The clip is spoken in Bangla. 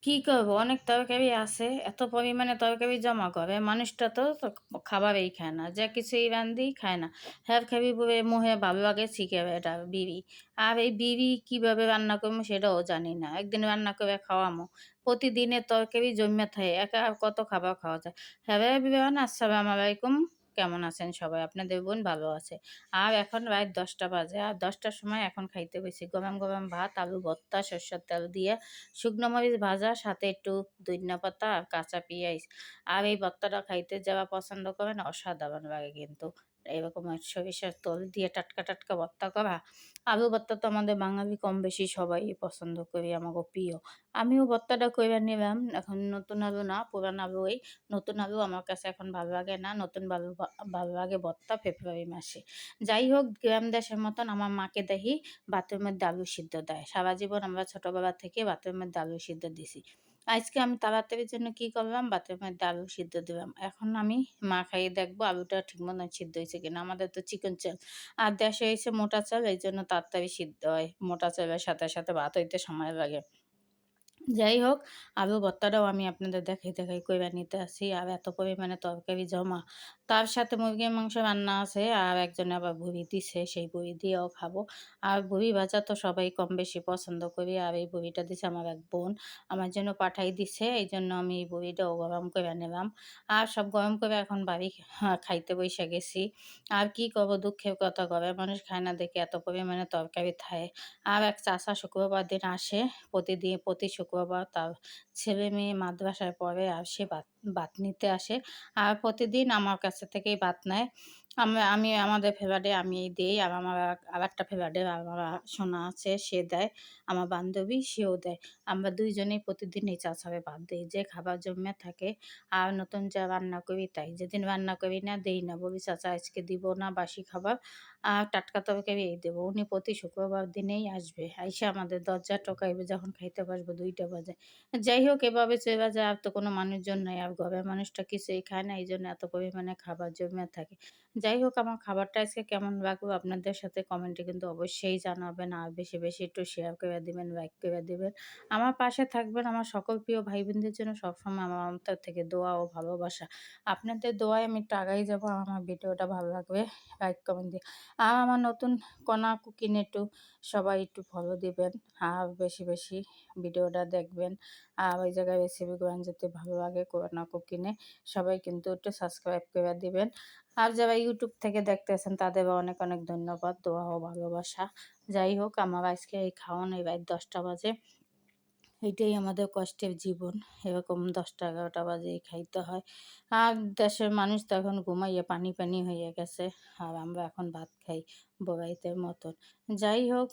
কি করব? অনেক তরকারি আছে। এত পরিমাণে তরকারি জমা করে। মানুষটা তো খাবারই খায় না। যা কিছুই রান্ধি খায় না। হ্যাঁ, খাবি বলে মুহে ভালো লাগে সিগারেট আর বিড়ি। আর এই বিড়ি কিভাবে রান্না করবো সেটাও জানি না। একদিন রান্না করে খাওয়ামু। প্রতিদিনের তরকারি জইমা থাকে। একা আর কত খাবার খাওয়া যায়? হ্যালো এভরিওয়ান, আসসালামু আলাইকুম। কেমন আছেন সবাই? আপনাদের বোন ভালো আছে। আর এখন রাত ১০টা বাজে। আর ১০টার সময় এখন খাইতে বইছি। গরম, গরম ভাত, আলু ভর্তা, সরষের তেল দিয়ে, শুকনো মরিচ ভাজা, সাথে একটু ধইন্যা পাতা আর কাঁচা পিঁয়াজ। আর এই ভর্তাটা খাইতে যারা পছন্দ করেন অসাধারণ লাগে কিন্তু। এরকম সরিষার তেল দিয়ে টাটকা, টাটকা ভর্তা করা। আলু ভর্তা তো আমাদের বাঙালি কম বেশি সবাই পছন্দ করি, আমারও প্রিয়। আমিও ভর্তাটা কইরা নিলাম। এখন নতুন আলু না, পুরান আলুই। নতুন আলু আমার কাছে এখন ভালো লাগে না। নতুন ভালো লাগে ভর্তা ফেব্রুয়ারি মাসে। যাই হোক, গ্রাম দেশের মতন আমার মাকে দেখি ভাতের মধ্যে আলু সিদ্ধ দেয়। সারা জীবন আমরা ছোটবেলা থেকে ভাতের মধ্যে আলু সিদ্ধ দিছি। আজকে আমি তাড়াতাড়ির জন্য কি করলাম, ভাতের মধ্যে আলু সিদ্ধ দিলাম। এখন আমি মা খাইয়ে দেখবো আলুটা ঠিক মতন সিদ্ধ হয়েছে কিনা। আমাদের তো চিকন চাল, আর দেশে হয়েছে মোটা চাল, এই জন্য তাড়াতাড়ি সিদ্ধ হয়। মোটা চালের সাথে সাথে ভাত হইতে সময় লাগে। যাই হোক, আলু ভর্তাটাও আমি আপনাদের দেখাই, দেখাই কইরা নিতে আসি। আর এত পরিমাণে তরকারি জমা। তার সাথে মুরগির মাংস রান্না আছে। আর একজনে আবার ভুড়ি দিছে, সেই ভুড়ি দিয়েও খাবো। আর ভুড়ি ভাজা তো সবাই কম বেশি পছন্দ করি। আর এই ভুড়িটা দিছে আমার এক বোন। আমার জন্য পাঠাই দিছে। এইজন্য আমি এই ভুড়িটাও গরম কইরা নিলাম। আর সব গরম করে এখন বাড়ি খাইতে বইসা গেছি। আর কি করব, দুঃখের কথা, ঘরের মানুষ খায় না দেখে এত পরিমাণে তরকারি থায়। আর এক চাচা শুক্রবার দিন আসে। প্রতি শুক্রবার তার ছেলে-মেয়ে মাদ্রাসায় পড়ে, আর সে ভাত নিতে আসে। আর প্রতিদিন আমার কাছে থেকেই ভাত নেয়। আমি আমাদের ফ্লেভারে আমি দেই। আর আমার আরেকটা ফ্লেভারে আমার সোনা আছে, সে দেয়। আমার বান্ধবী, সেও দেয়। আমরা ২ জনেই প্রতিদিন এই চাচারে ভাত দেই। যে খাবার জমে থাকে, আর নতুন যা রান্না করি তাই। যেদিন রান্না করি না, দেই না। বলি, "চাচা আজকে দিব না বাসি খাবার। টাটকা তরকারি এই দেব।" উনি প্রতি শুক্রবার দিনেই আসবে। আইসা আমাদের দরজা টোকাইবে, যখন খাইতে বসবো ২টা বাজে। যাই হোক, এভাবে চইলা যায়। আর তো কোনো মানুষজন নাই। আর ঘরের মানুষটা কিছুই খায় না। এইজন্য এত পরিমাণে খাবার জইমা থাকে। যাই হোক, আমার খাবারটা আজকে কেমন লাগলো আপনাদের সাথে কমেন্টে কিন্তু অবশ্যই জানাবেন। আর বেশি, বেশি একটু শেয়ার করে দিবেন, লাইক করে দিবেন। আমার পাশে থাকবেন। আমার সকল প্রিয় ভাই-বোনদের জন্য সবসময় আমার অন্তর থেকে দোয়া ও ভালোবাসা। আপনাদের দোয়ায় আমি একটু আগাই যাবো। আমার ভিডিওটা ভালো লাগলে লাইক, কমেন্ট দিয়ে, আর আমার নতুন কণা কুকিং একটু সবাই একটু ফলো দিবেন। আর বেশি, বেশি ভিডিওটা দেখবেন। আর ওই জায়গায় রেসিপিগুলান যদি ভালো লাগে কণা কুকিংয়ে, সবাই কিন্তু একটু সাবস্ক্রাইব করে দিবেন। আর যারা ইউটিউব থেকে দেখতেছেন তাদেরও অনেক, অনেক ধন্যবাদ। দোয়া ও ভালোবাসা। যাই হোক, আমার আজকে এই খাওন এই রাত ১০টা বাজে। এইটাই আমাদের কষ্টের জীবন। এরকম ১০টা ১১টা বাজেই খাইতে হয়। আর দেশের মানুষ তো এখন ঘুমাইয়া পানি, পানি হইয়া গেছে। আর আমরা এখন ভাত খাই বড়াইতের মতন। যাই হোক,